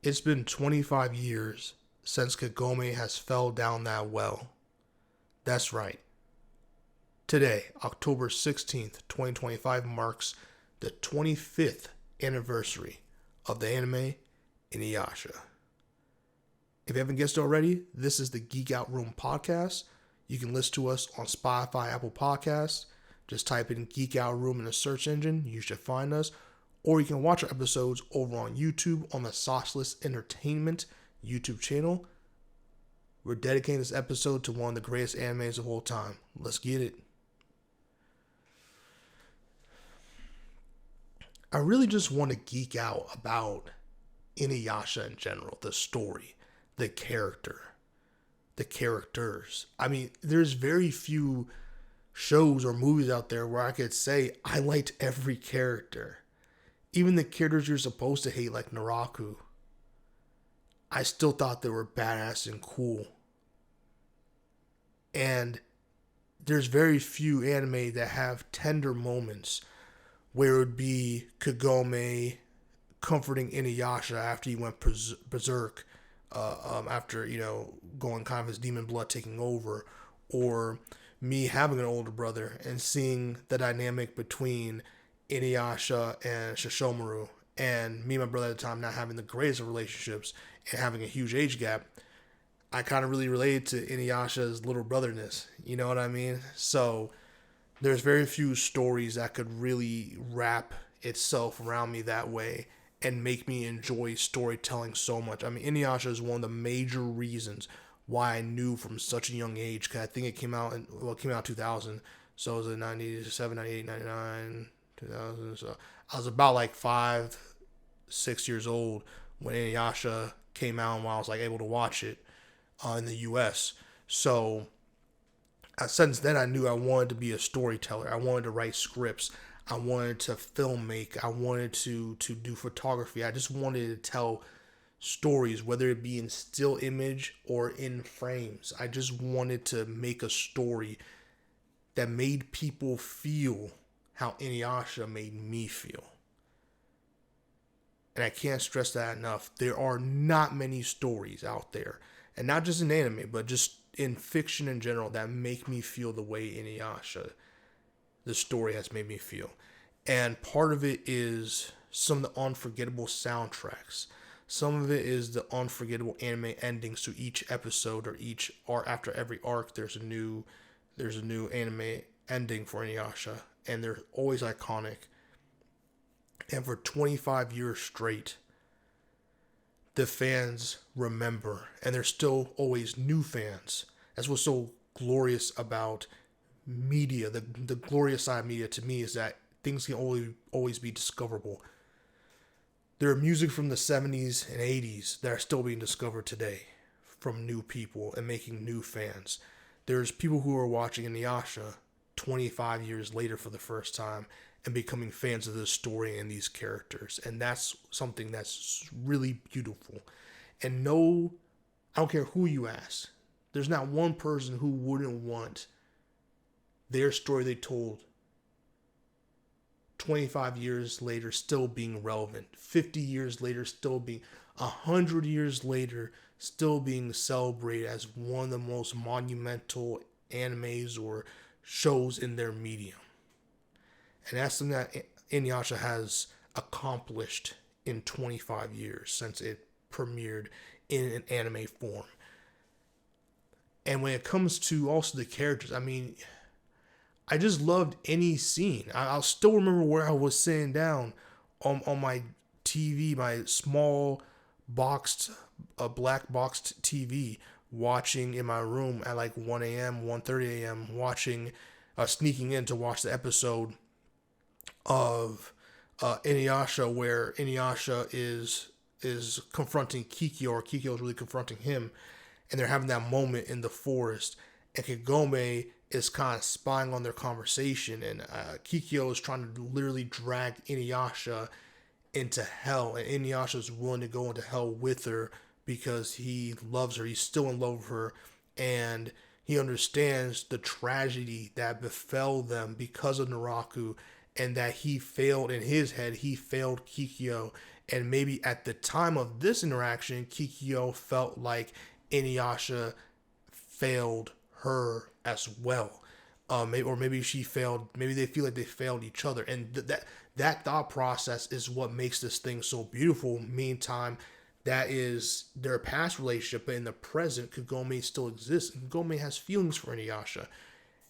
It's been 25 years since Kagome has fell down that well. That's right. Today, October 16th, 2025, marks the 25th anniversary of the anime Inuyasha. If you haven't guessed already, this is the Geek Out Room podcast. You can listen to us on Spotify, Apple Podcasts. Just type in Geek Out Room in the search engine. You should find us. Or you can watch our episodes over on YouTube on the Sauceless Entertainment YouTube channel. We're dedicating this episode to one of the greatest animes of all time. Let's get it. I really just want to geek out about Inuyasha in general, the story, the characters. I mean, there's very few shows or movies out there where I could say I liked every character. Even the characters you're supposed to hate, like Naraku, I still thought they were badass and cool. And there's very few anime that have tender moments where it would be Kagome comforting Inuyasha after he went berserk, after, going kind of his demon blood taking over, or me having an older brother and seeing the dynamic between Inuyasha and Shishomaru, and me and my brother at the time not having the greatest of relationships and having a huge age gap. I kind of really related to Inuyasha's little brotherness, you know what I mean? So there's very few stories that could really wrap itself around me that way and make me enjoy storytelling so much. I mean, Inuyasha is one of the major reasons why I knew from such a young age, because I think it came out in 2000, so it was in 97, 98, 99, 2000, so I was about like 5, 6 years old when Inuyasha came out, and while I was like able to watch it in the U.S. So since then, I knew I wanted to be a storyteller. I wanted to write scripts. I wanted to film make. I wanted to do photography. I just wanted to tell stories, whether it be in still image or in frames. I just wanted to make a story that made people feel how Inuyasha made me feel. And I can't stress that enough. There are not many stories out there, and not just in anime, but just in fiction in general, that make me feel the way Inuyasha, the story, has made me feel. And part of it is some of the unforgettable soundtracks. Some of it is the unforgettable anime endings to each episode, or each arc. After every arc, there's a new anime ending for Inuyasha, and they're always iconic. And for 25 years straight, the fans remember, and there's still always new fans. That's what's so glorious about media. The glorious side of media to me is that things can always be discoverable. There are music from the 70s and 80s that are still being discovered today from new people and making new fans. There's people who are watching Inuyasha 25 years later for the first time and becoming fans of this story and these characters. And that's something that's really beautiful. And no, I don't care who you ask, there's not one person who wouldn't want their story they told 25 years later still being relevant, 50 years later still being, 100 years later still being celebrated as one of the most monumental animes or shows in their medium. And that's something that Inuyasha has accomplished in 25 years since it premiered in an anime form. And when it comes to also the characters, I mean, I just loved any scene. I'll still remember where I was sitting down on my TV, my small black boxed TV, watching in my room at like 1 a.m., 1:30 a.m., watching, sneaking in to watch the episode of Inuyasha, where Inuyasha is confronting Kikyo, or Kikyo is really confronting him, and they're having that moment in the forest, and Kagome is kind of spying on their conversation, and Kikyo is trying to literally drag Inuyasha into hell, and Inuyasha is willing to go into hell with her because he loves her. He's still in love with her, and he understands the tragedy that befell them because of Naraku, and that he failed in his head. He failed Kikyo, And maybe at the time of this interaction, Kikyo felt like Inuyasha failed her as well. Or maybe she failed. Maybe they feel like they failed each other, and that thought process is what makes this thing so beautiful. Meantime, that is their past relationship, but in the present, Kagome still exists. Kagome has feelings for Inuyasha,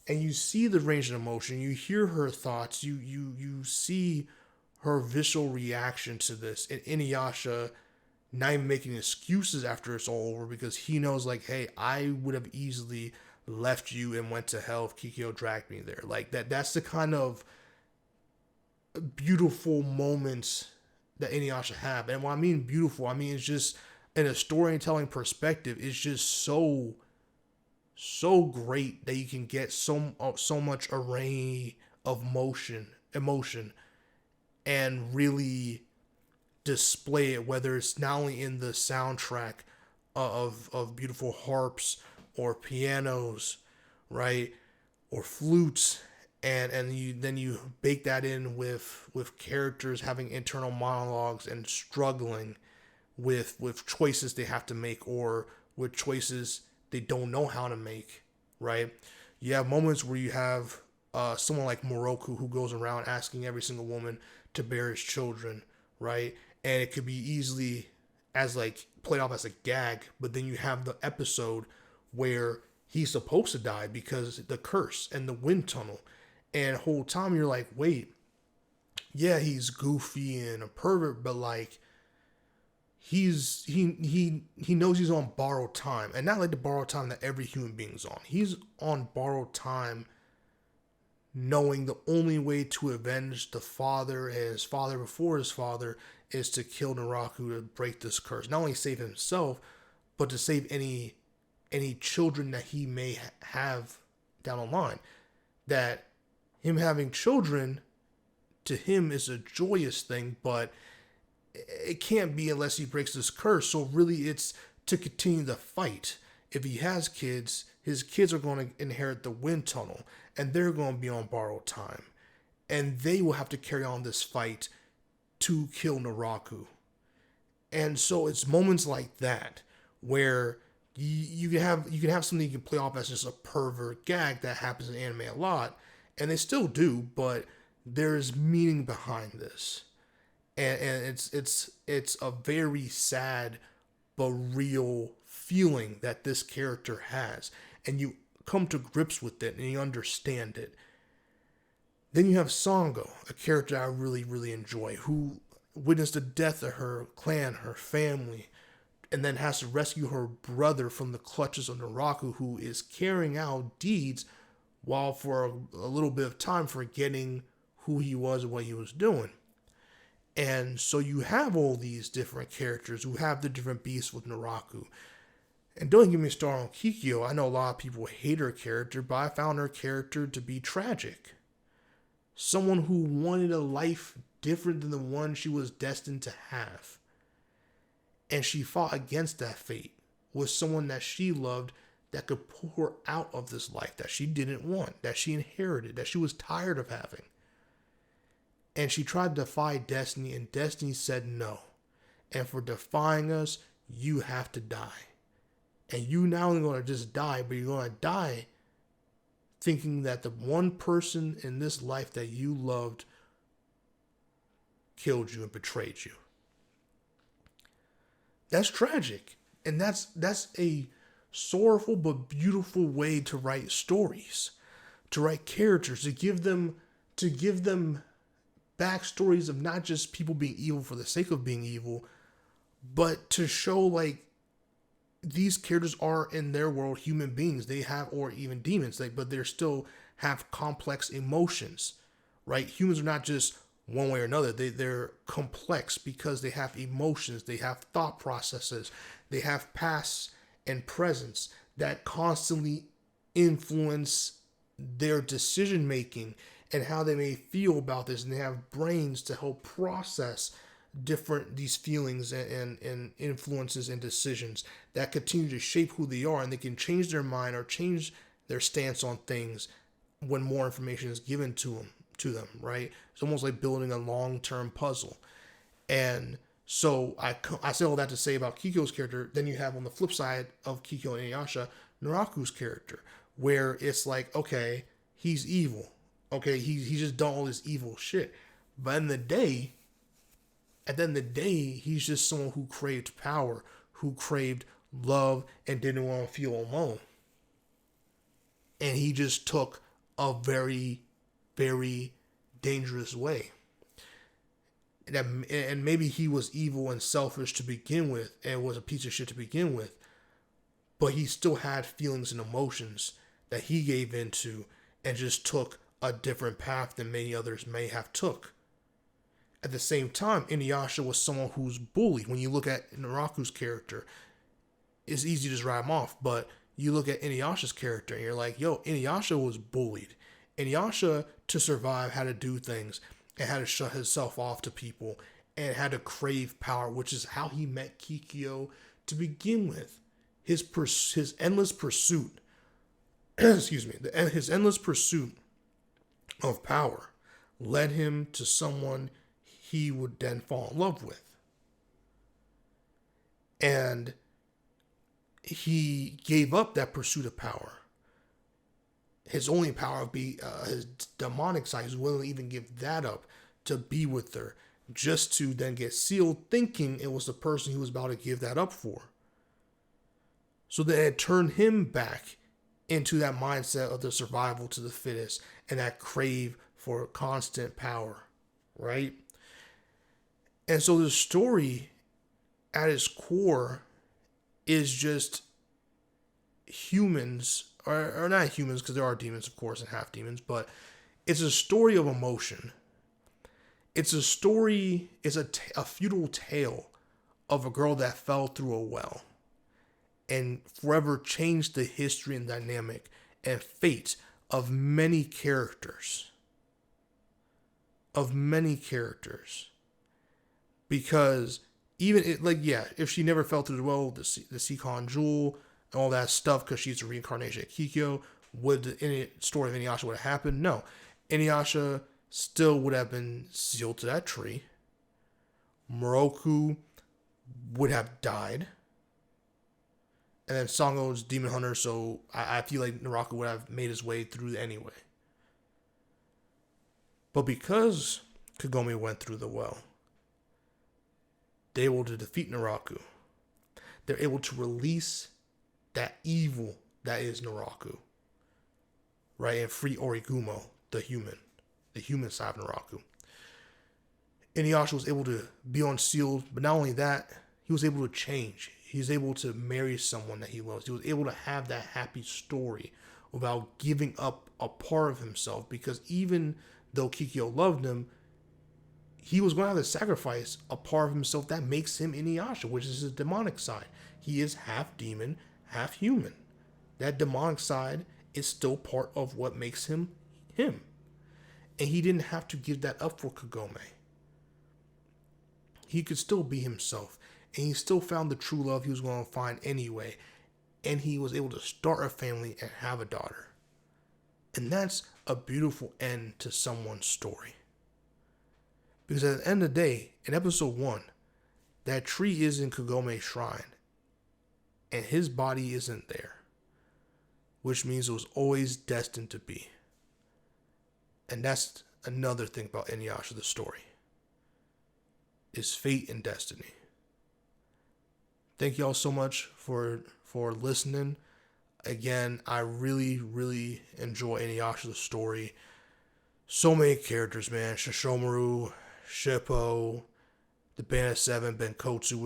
and you see the range of emotion. You hear her thoughts. You see her visceral reaction to this, and Inuyasha not even making excuses after it's all over, because he knows, like, hey, I would have easily left you and went to hell if Kikyo dragged me there. Like that's the kind of beautiful moments that Inuyasha have. And when I mean beautiful, I mean it's just in a storytelling perspective, it's just so great that you can get so much array of emotion and really display it, whether it's not only in the soundtrack of beautiful harps or pianos, right, or flutes, and you bake that in with characters having internal monologues and struggling with choices they have to make, or with choices they don't know how to make, right? You have moments where you have someone like Moroku who goes around asking every single woman to bear his children, right? And it could be easily as like played off as a gag, but then you have the episode where he's supposed to die because the curse and the wind tunnel, and the whole time you're like, wait, yeah, he's goofy and a pervert, but like he knows he's on borrowed time, and not like the borrowed time that every human being's on. He's on borrowed time, knowing the only way to avenge the father and his father before his father is to kill Naraku to break this curse. Not only save himself, but to save any children that he may have down the line. That him having children to him is a joyous thing, but it can't be unless he breaks this curse. So really it's to continue the fight. If he has kids, his kids are going to inherit the wind tunnel, and they're going to be on borrowed time, and they will have to carry on this fight to kill Naraku. And so it's moments like that where you can have something you can play off as just a pervert gag that happens in anime a lot, and they still do, but there's meaning behind this, and it's a very sad but real feeling that this character has, and you come to grips with it and you understand it. Then you have Sango, a character I really, really enjoy, who witnessed the death of her clan, her family, and then has to rescue her brother from the clutches of Naraku, who is carrying out deeds while for a little bit of time forgetting who he was and what he was doing. And so you have all these different characters who have the different beasts with Naraku. And don't get me started on Kikyo. I know a lot of people hate her character, but I found her character to be tragic. Someone who wanted a life different than the one she was destined to have. And she fought against that fate with someone that she loved that could pull her out of this life that she didn't want, that she inherited, that she was tired of having. And she tried to defy destiny, and destiny said no. And for defying us, you have to die. And you not only going to just die, but you're going to die thinking that the one person in this life that you loved killed you and betrayed you. That's tragic. And that's a sorrowful but beautiful way to write stories, to write characters, to give them backstories of not just people being evil for the sake of being evil, but to show like these characters are in their world human beings. They have, or even demons, but they still have complex emotions, right? Humans are not just one way or another. They're complex because they have emotions, they have thought processes, they have pasts and presents that constantly influence their decision making and how they may feel about this, and they have brains to help process these feelings and influences and decisions that continue to shape who they are, and they can change their mind or change their stance on things when more information is given to them, right? It's almost like building a long-term puzzle. And So I say all that to say about Kiko's character. Then you have on the flip side of Kiko and Inuyasha, Naraku's character, where it's like, okay, he's evil. Okay, he's just done all this evil shit. But at the end of the day, he's just someone who craved power, who craved love, and didn't want to feel alone. And he just took a very, very dangerous way. And maybe he was evil and selfish to begin with and was a piece of shit to begin with, but he still had feelings and emotions that he gave into and just took a different path than many others may have took. At the same time, Inuyasha was someone who's bullied. When you look at Naraku's character, it's easy to just write him off, but you look at Inuyasha's character and you're like, yo, Inuyasha was bullied. Inuyasha, to survive, had to do things and had to shut himself off to people and had to crave power, which is how he met Kikyo to begin with. His endless pursuit, excuse me, his endless pursuit of power led him to someone he would then fall in love with. And he gave up that pursuit of power. His only power would be his demonic side. He was willing to even give that up to be with her, just to then get sealed, thinking it was the person he was about to give that up for. So that it turned him back into that mindset of the survival to the fittest and that crave for constant power, right? And so the story at its core is just humans, or not humans, because there are demons, of course, and half demons, but it's a story of emotion. It's a story, it's a feudal tale of a girl that fell through a well and forever changed the history and dynamic and fate of many characters. Of many characters. Because even, if she never fell through the well, the Seacon Jewel, and all that stuff, because she's a reincarnation of Kikyo, would the story of Inuyasha would have happened? No. Inuyasha still would have been sealed to that tree. Moroku would have died. And then Sango's demon hunter, so I feel like Naraku would have made his way through anyway. But because Kagome went through the well, they're able to defeat Naraku. They're able to release that evil that is Naraku, right? And free Origumo, the human side of Naraku. Inuyasha was able to be unsealed, but not only that, he was able to change. He was able to marry someone that he loves. He was able to have that happy story without giving up a part of himself, because even though Kikyo loved him, he was going to have to sacrifice a part of himself that makes him Inuyasha, which is his demonic side. He is half demon, half human. That demonic side is still part of what makes him him. And he didn't have to give that up for Kagome. He could still be himself. And he still found the true love he was going to find anyway. And he was able to start a family and have a daughter. And that's a beautiful end to someone's story. Because at the end of the day, in episode 1, that tree is in Kagome's shrine. And his body isn't there. Which means it was always destined to be. And that's another thing about Inuyasha, the story. Is fate and destiny. Thank y'all so much for listening. Again, I really, really enjoy Inuyasha, the story. So many characters, man. Shishomaru, Shippo, the Band of Seven, Benkotsu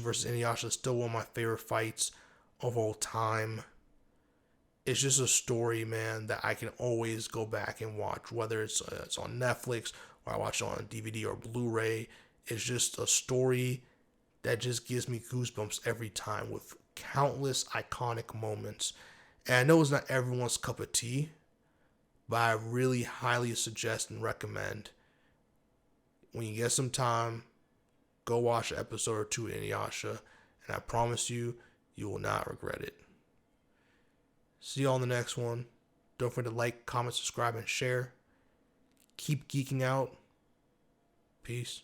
versus Inuyasha is still one of my favorite fights of all time. It's just a story, man, that I can always go back and watch, whether it's on Netflix or I watch it on DVD or Blu-ray. It's just a story that just gives me goosebumps every time, with countless iconic moments. And I know it's not everyone's cup of tea, but I really highly suggest and recommend, when you get some time, go watch an episode or two of Inuyasha, and I promise you, you will not regret it. See y'all in the next one. Don't forget to like, comment, subscribe, and share. Keep geeking out. Peace.